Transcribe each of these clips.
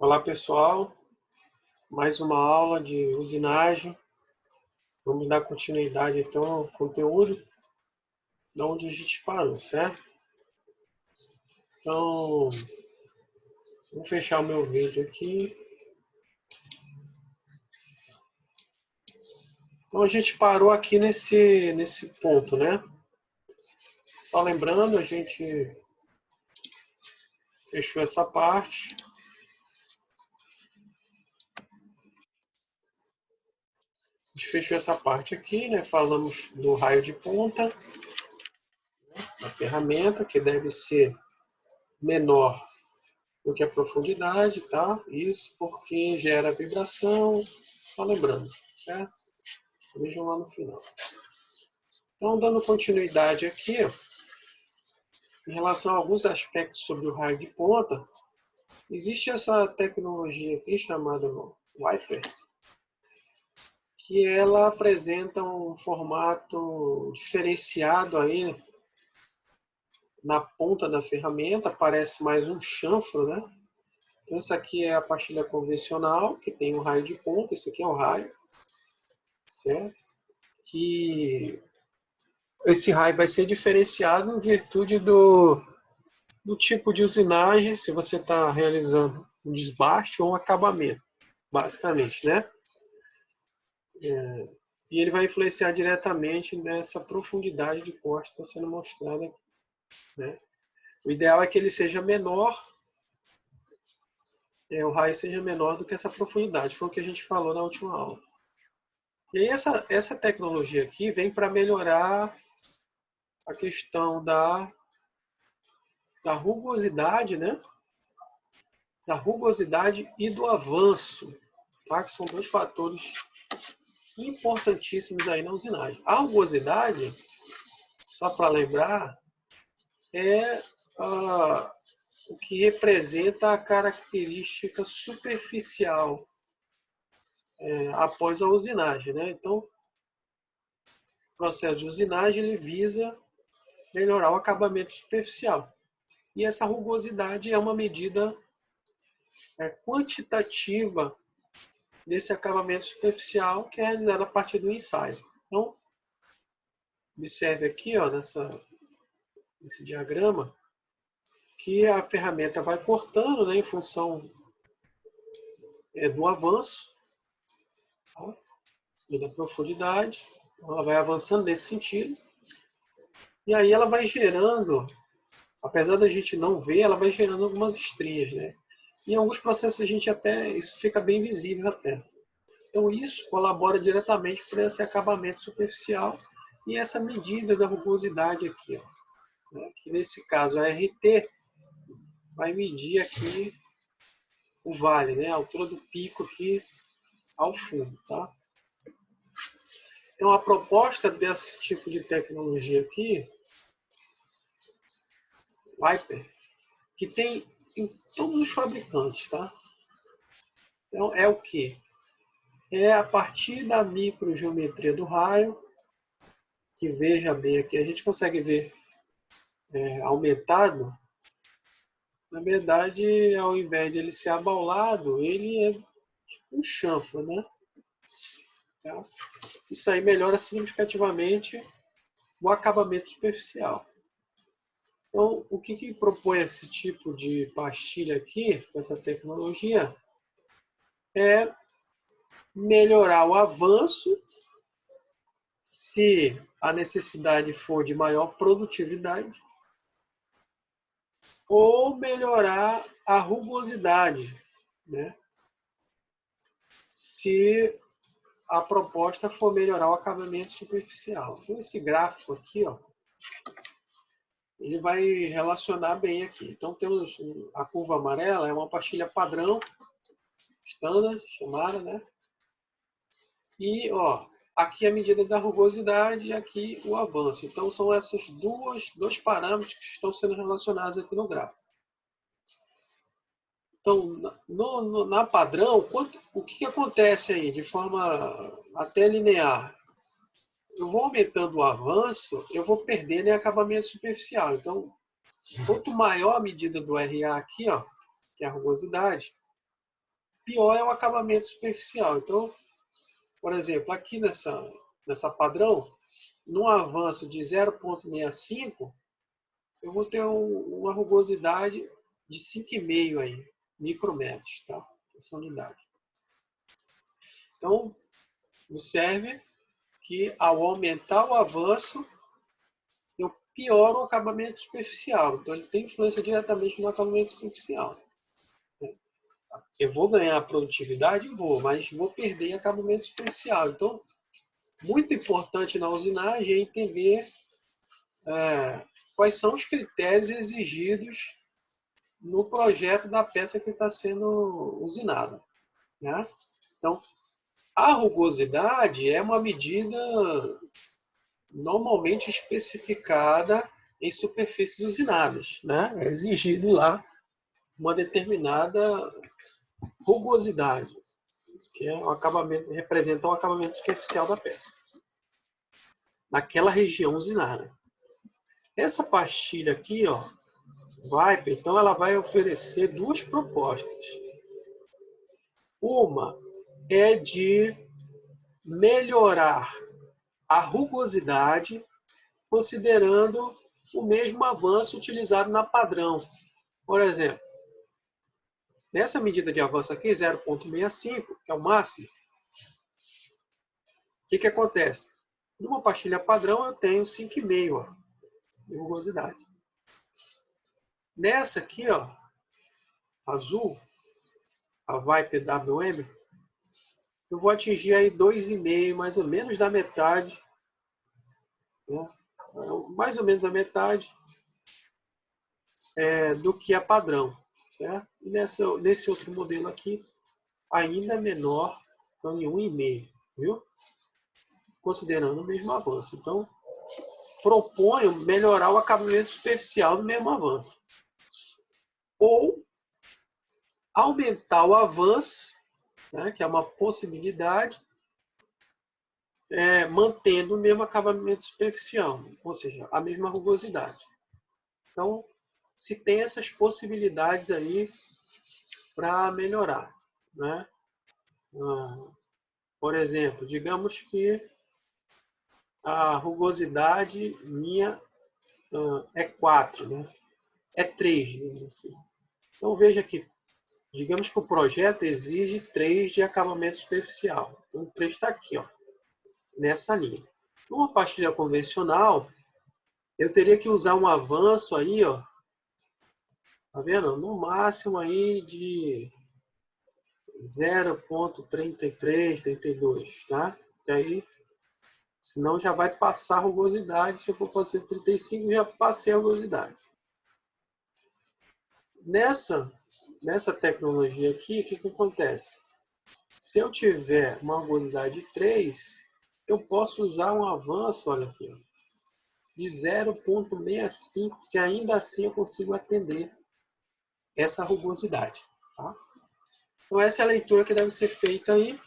Olá pessoal, mais uma aula de usinagem. Vamos dar continuidade então ao conteúdo de onde a gente parou, certo? Então, vou fechar o meu vídeo aqui. Então a gente parou aqui nesse ponto, né? Só lembrando, a gente fechou essa parte. A gente fechou essa parte aqui, né? Falamos do raio de ponta da ferramenta, que deve ser menor do que a profundidade, tá? Isso porque gera vibração, só lembrando, certo? Vejam lá no final. Então, dando continuidade aqui, em relação a alguns aspectos sobre o raio de ponta, existe essa tecnologia aqui chamada Wiper, que ela apresenta um formato diferenciado aí na ponta da ferramenta, parece mais um chanfro, né? Então, essa aqui é a pastilha convencional, que tem um raio de ponta, esse aqui é o raio, certo? Que esse raio vai ser diferenciado em virtude do tipo de usinagem, se você está realizando um desbaste ou um acabamento, basicamente, né? E ele vai influenciar diretamente nessa profundidade de corte que está sendo mostrada aqui, né? O ideal é que ele seja menor, o raio seja menor do que essa profundidade, foi o que a gente falou na última aula. E aí essa tecnologia aqui vem para melhorar a questão da rugosidade, né? Da rugosidade e do avanço, tá? Que são dois fatores importantíssimos aí na usinagem. A rugosidade, só para lembrar, é o que representa a característica superficial após a usinagem, né? Então, o processo de usinagem ele visa melhorar o acabamento superficial. E essa rugosidade é uma medida quantitativa desse acabamento superficial que é realizado a partir do ensaio. Então, observe aqui, ó, nesse diagrama, que a ferramenta vai cortando, né, em função do avanço, tá? E da profundidade. Ela vai avançando nesse sentido. E aí ela vai gerando, apesar da gente não ver, ela vai gerando algumas estrias, né? Em alguns processos a gente isso fica bem visível até. Então isso colabora diretamente para esse acabamento superficial e essa medida da rugosidade aqui, ó, né? Que nesse caso a RT vai medir aqui o vale, né? A altura do pico aqui ao fundo, tá? Então a proposta desse tipo de tecnologia aqui, Wiper, que tem em todos os fabricantes, tá? Então é o que? É a partir da microgeometria do raio, que veja bem aqui, a gente consegue ver aumentado. Na verdade, ao invés de ele ser abaulado, ele é tipo um chanfro, né? Tá? Isso aí melhora significativamente o acabamento superficial. Então, o que propõe esse tipo de pastilha aqui, com essa tecnologia, é melhorar o avanço se a necessidade for de maior produtividade ou melhorar a rugosidade, né? Se a proposta for melhorar o acabamento superficial. Então, esse gráfico aqui, ó, ele vai relacionar bem aqui. Então, temos a curva amarela, é uma pastilha padrão, standard, chamada, né? E, ó, aqui a medida da rugosidade e aqui o avanço. Então, são esses dois parâmetros que estão sendo relacionados aqui no gráfico. Então, na padrão, o que acontece aí de forma até linear? Eu vou aumentando o avanço, eu vou perdendo em acabamento superficial. Então, quanto maior a medida do RA aqui, ó, que é a rugosidade, pior é o acabamento superficial. Então, por exemplo, aqui nessa padrão, num avanço de 0,65, eu vou ter uma rugosidade de 5,5 aí, micrometros, tá? Essa unidade. Então, observe que ao aumentar o avanço, eu pioro o acabamento superficial. Então, ele tem influência diretamente no acabamento superficial. Eu vou ganhar produtividade? Vou, mas vou perder acabamento superficial. Então, muito importante na usinagem é entender quais são os critérios exigidos no projeto da peça que está sendo usinada, né? Então, a rugosidade é uma medida normalmente especificada em superfícies usinadas, né? É exigido lá uma determinada rugosidade, que é um acabamento, representa o acabamento superficial da peça, naquela região usinada. Essa pastilha aqui, ó, Viper, então ela vai oferecer duas propostas. Uma é de melhorar a rugosidade, considerando o mesmo avanço utilizado na padrão. Por exemplo, nessa medida de avanço aqui, 0,65, que é o máximo, o que acontece? Numa pastilha padrão eu tenho 5,5 de rugosidade. Nessa aqui, ó, azul, a Viper WM, eu vou atingir aí 2,5, mais ou menos da metade, né? Mais ou menos a metade do que a padrão, certo? E nesse outro modelo aqui, ainda menor, então em 1,5, viu? Considerando o mesmo avanço. Então, proponho melhorar o acabamento superficial do mesmo avanço. Ou aumentar o avanço, né, que é uma possibilidade, mantendo o mesmo acabamento superficial, ou seja, a mesma rugosidade. Então, se tem essas possibilidades aí para melhorar, né? Por exemplo, digamos que a rugosidade minha é 4, né? É 3, digamos assim. Então, veja que, digamos que o projeto exige 3 de acabamento superficial. Então, o 3 está aqui, ó, nessa linha. Numa pastilha convencional, eu teria que usar um avanço aí, ó, tá vendo? No máximo aí de 0,33, 32, tá? E aí, senão já vai passar a rugosidade. Se eu for fazer 35, já passei a rugosidade. Nessa tecnologia aqui, o que acontece? Se eu tiver uma rugosidade de 3, eu posso usar um avanço, olha aqui, ó, de 0,65, que ainda assim eu consigo atender essa rugosidade. Tá? Então, essa é a leitura que deve ser feita aí.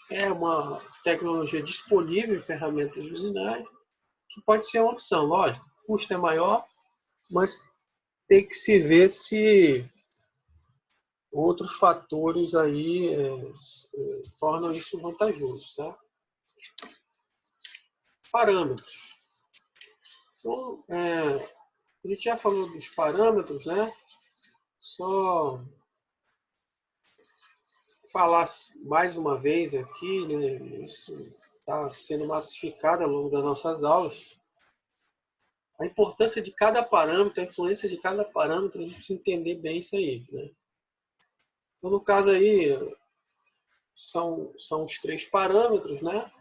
É uma tecnologia disponível em ferramentas de usinagem, que pode ser uma opção. Lógico, o custo é maior, mas tem que se ver se outros fatores aí tornam isso vantajoso. Certo? Parâmetros. Então, a gente já falou dos parâmetros, né? Só falar mais uma vez aqui, né? Isso está sendo massificado ao longo das nossas aulas. A importância de cada parâmetro, a influência de cada parâmetro, a gente precisa entender bem isso aí, né? Então, no caso aí, são os 3 parâmetros, né?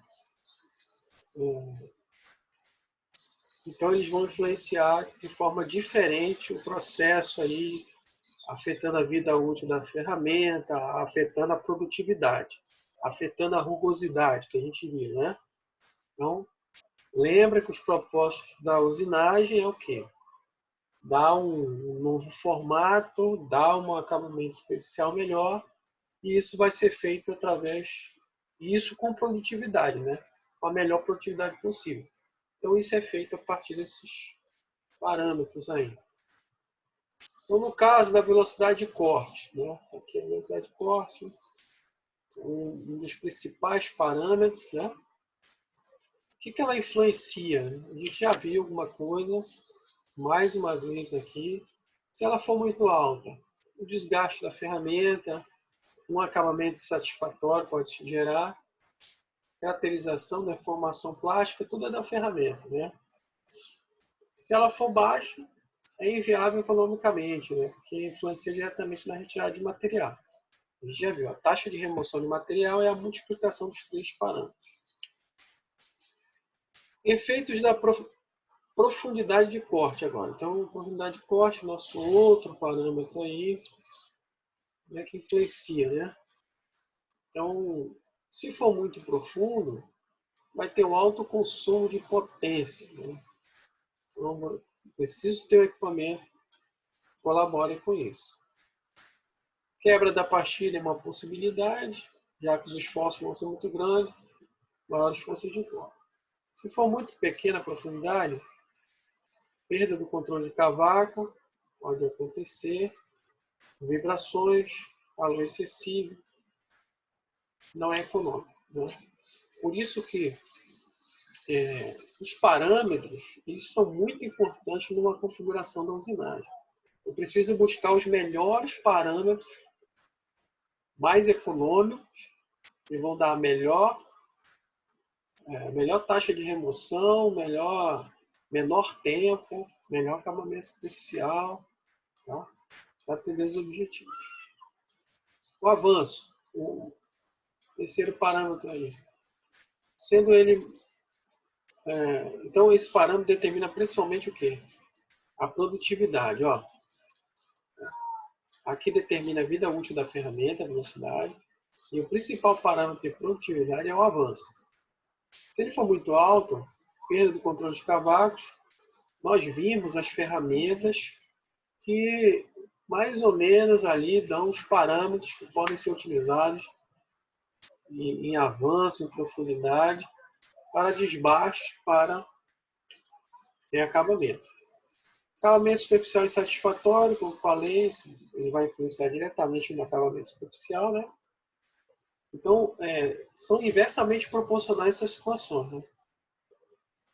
Então, eles vão influenciar de forma diferente o processo aí, afetando a vida útil da ferramenta, afetando a produtividade, afetando a rugosidade que a gente viu, né? Então, lembra que os propósitos da usinagem é o quê? Dar um novo formato, dar um acabamento superficial melhor, e isso vai ser feito isso com produtividade, né? Com a melhor produtividade possível. Então, isso é feito a partir desses parâmetros aí. Então, no caso da velocidade de corte, né? Aqui a velocidade de corte, um dos principais parâmetros, né? O que ela influencia? A gente já viu alguma coisa, mais uma vez aqui. Se ela for muito alta, o desgaste da ferramenta, um acabamento satisfatório pode se gerar, caracterização, deformação plástica, tudo é da ferramenta, né? Se ela for baixa, é inviável economicamente, né? Porque influencia diretamente na retirada de material. A gente já viu, a taxa de remoção de material é a multiplicação dos três parâmetros. Efeitos da profundidade de corte agora. Então, profundidade de corte, nosso outro parâmetro aí, né, que influencia, né? Então, se for muito profundo, vai ter um alto consumo de potência, né? Então, preciso ter um equipamento que colabore com isso. Quebra da pastilha é uma possibilidade, já que os esforços vão ser muito grandes, maiores forças de corte. Se for muito pequena a profundidade, perda do controle de cavaco pode acontecer, vibrações, calor excessivo, não é econômico, né? Por isso que os parâmetros eles são muito importantes numa configuração da usinagem. Eu preciso buscar os melhores parâmetros, mais econômicos, que vão dar a melhor taxa de remoção, menor tempo, melhor acabamento superficial, tá? Para atender os objetivos. O avanço, o terceiro parâmetro aí, sendo ele então esse parâmetro determina principalmente o quê? A produtividade, ó. Aqui determina a vida útil da ferramenta, a velocidade, e o principal parâmetro de produtividade é o avanço. Se ele for muito alto, perda do controle dos cavacos, nós vimos as ferramentas que mais ou menos ali dão os parâmetros que podem ser utilizados em avanço, em profundidade, para desbaste, para acabamento. Acabamento superficial insatisfatório, como falei, ele vai influenciar diretamente no acabamento superficial, né? Então, são inversamente proporcionais essas situações, né?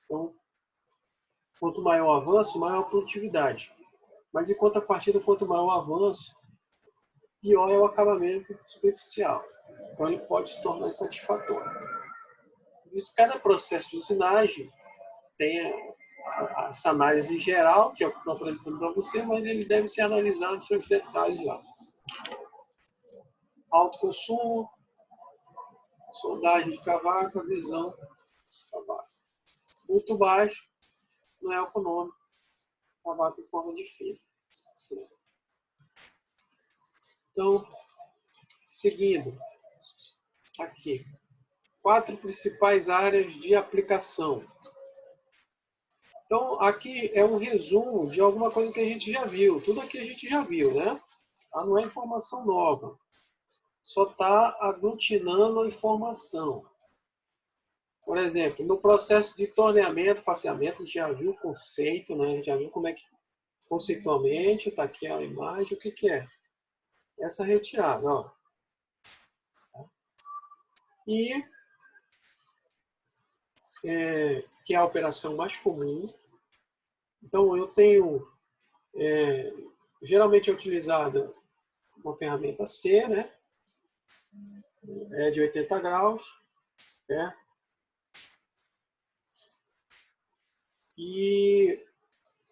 Então, quanto maior o avanço, maior a produtividade. Mas, em contrapartida, quanto maior o avanço, pior é o acabamento superficial. Então, ele pode se tornar insatisfatório. Por isso, cada processo de usinagem tem essa análise geral, que é o que eu estou apresentando para você, mas ele deve ser analisado em seus detalhes lá. Alto consumo, soldagem de cavaco, adesão de cavaco. Muito baixo, não é econômico, cavaco em forma de fibra. Então, seguindo aqui, 4 principais áreas de aplicação. Então, aqui é um resumo de alguma coisa que a gente já viu. Tudo aqui a gente já viu, né? Não é informação nova. Só está aglutinando a informação. Por exemplo, no processo de torneamento, faceamento, a gente já viu o conceito, né? A gente já viu como é que conceitualmente está aqui a imagem. O que é? Essa retirada, ó. E que é a operação mais comum. Então, eu tenho, geralmente é utilizada uma ferramenta C, né? É de 80 graus, né? E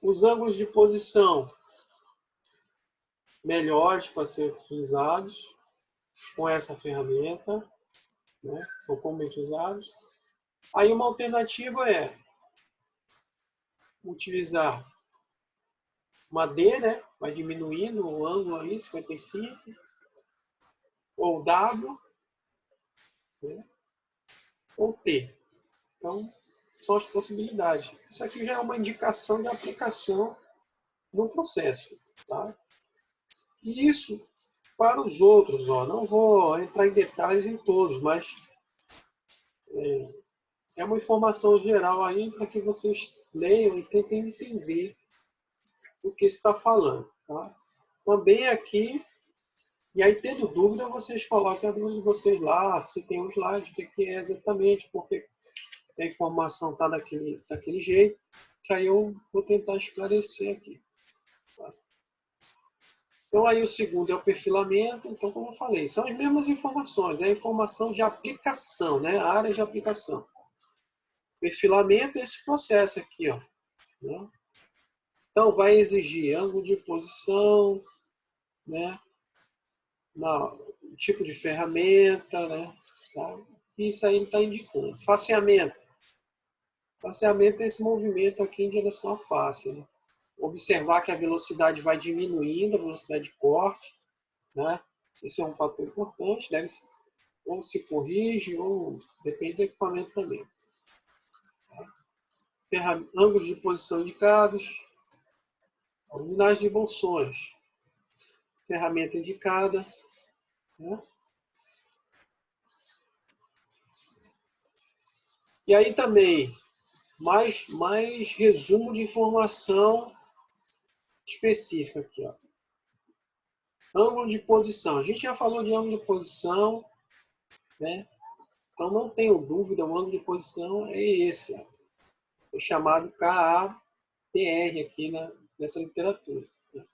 os ângulos de posição melhores para ser utilizados com essa ferramenta, né? São comumente usados. Aí uma alternativa é utilizar uma D, né? Vai diminuindo o ângulo aí, 55, ou W, né? Ou T. Então, são as possibilidades. Isso aqui já é uma indicação de aplicação no processo, tá? E isso para os outros, ó, não vou entrar em detalhes em todos, mas é uma informação geral aí para que vocês leiam e tentem entender o que está falando, tá? Também aqui E aí, tendo dúvida, vocês coloquem a dúvida de vocês lá, se tem um slide, o que é exatamente, porque a informação está daquele jeito, que aí eu vou tentar esclarecer aqui. Tá? Então, aí o segundo é o perfilamento. Então, como eu falei, são as mesmas informações, é a informação de aplicação, né? A área de aplicação. Perfilamento é esse processo aqui, ó. Né? Então, vai exigir ângulo de posição, né? Tipo de ferramenta, né? Tá? Isso aí ele está indicando. Faceamento. Faceamento é esse movimento aqui em direção à face. Né? Observar que a velocidade vai diminuindo, a velocidade de corte. Né? Esse é um fator importante. Deve ser, ou se corrige, ou depende do equipamento também. Tá? Ângulos de posição indicados. Unidades de bolsões. Ferramenta indicada. Né? E aí também, mais resumo de informação específica aqui. Ó. Ângulo de posição. A gente já falou de ângulo de posição, né? Então não tenho dúvida, o ângulo de posição é esse. Ó. É chamado KAPR aqui nessa literatura. Né?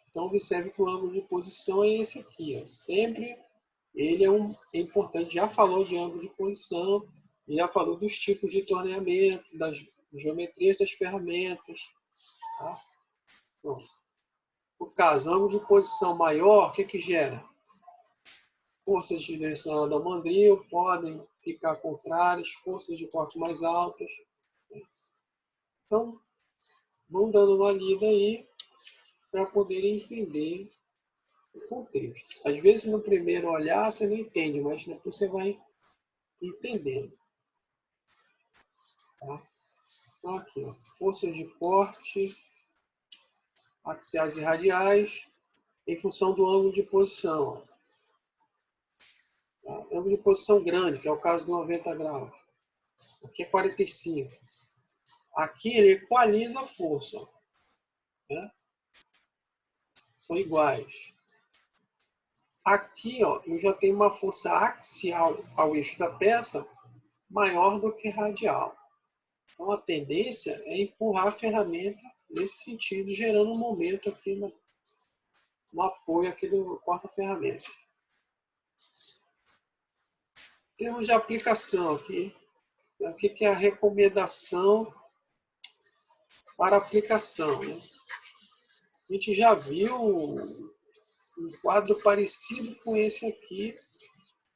Então observe que o ângulo de posição é esse aqui. Ó. Sempre ele é importante. Já falou de ângulo de posição, já falou dos tipos de torneamento, das geometrias das ferramentas. Tá? Bom, no caso, ângulo de posição maior, o que gera? Forças direcionadas ao mandril podem ficar contrárias, forças de corte mais altas. Então, vão dando uma lida aí para poderem entender o contexto. Às vezes, no primeiro olhar, você não entende, mas depois você vai entendendo. Tá? Então, aqui, ó, forças de corte, axiais e radiais, em função do ângulo de posição. Tá? Ângulo de posição grande, que é o caso de 90 graus. Aqui é 45. Aqui ele equaliza a força. Né? São iguais. Aqui, ó, eu já tenho uma força axial ao eixo da peça maior do que radial. Então, a tendência é empurrar a ferramenta nesse sentido, gerando um momento aqui no apoio aqui do porta-ferramenta. Temos de aplicação aqui. O que é a recomendação para aplicação? Né? A gente já viu um quadro parecido com esse aqui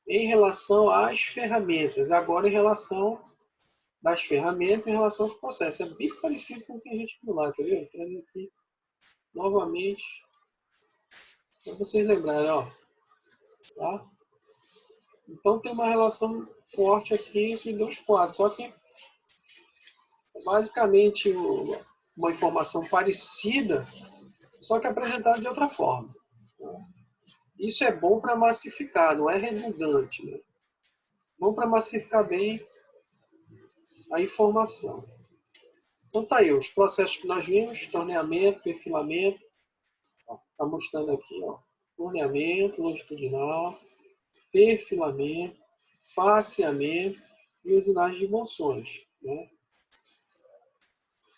em relação às ferramentas. Agora, em relação das ferramentas, em relação aos processos. É bem parecido com o que a gente viu lá, quer ver? Vou trazer aqui novamente para vocês lembrarem. Ó. Tá? Então, tem uma relação forte aqui entre dois quadros. Só que, basicamente, uma informação parecida, só que apresentada de outra forma. Isso é bom para massificar, não é redundante. Né? Bom para massificar bem a informação. Então tá aí, os processos que nós vimos, torneamento, perfilamento. Está mostrando aqui, ó, torneamento longitudinal, perfilamento, faceamento e usinagem de bolsões. Né?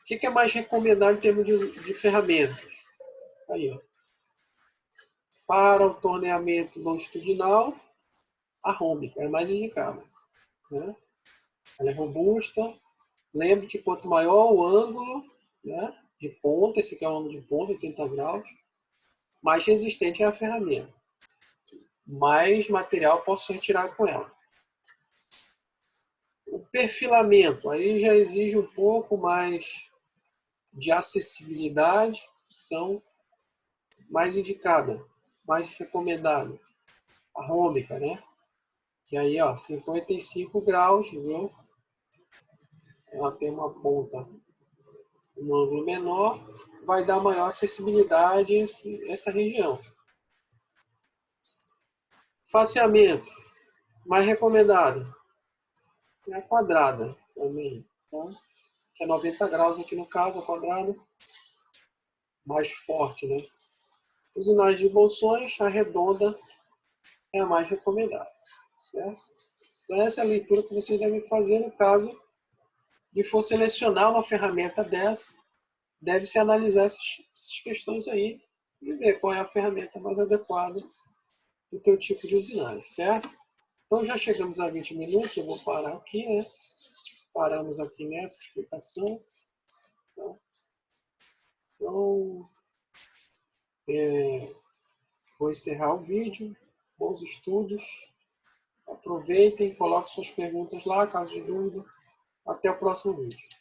O que é mais recomendado em termos de ferramentas? Aí, ó. Para o torneamento longitudinal, a rômbica é mais indicada. Né? Ela é robusta. Lembre que quanto maior o ângulo, né, de ponta, esse aqui é o ângulo de ponta, 80 graus, mais resistente é a ferramenta. Mais material posso retirar com ela. O perfilamento, aí já exige um pouco mais de acessibilidade, então, mais indicada, mais recomendada. A rômbica, né? Que aí, ó, 55 graus, viu? Ela tem uma ponta, um ângulo menor, vai dar maior acessibilidade a essa região. Faceamento, mais recomendado, é a quadrada também, tá? Que é 90 graus aqui no caso, a quadrada, mais forte, né? Usinagem de bolsões, a redonda é a mais recomendada. Certo? Então, essa é a leitura que vocês devem fazer no caso de for selecionar uma ferramenta dessa. Deve-se analisar essas questões aí e ver qual é a ferramenta mais adequada do teu tipo de usinagem, certo? Então já chegamos a 20 minutos, eu vou parar aqui, né? Paramos aqui nessa explicação. Então vou encerrar o vídeo. Bons estudos. Aproveitem, coloquem suas perguntas lá, caso de dúvida. Até o próximo vídeo.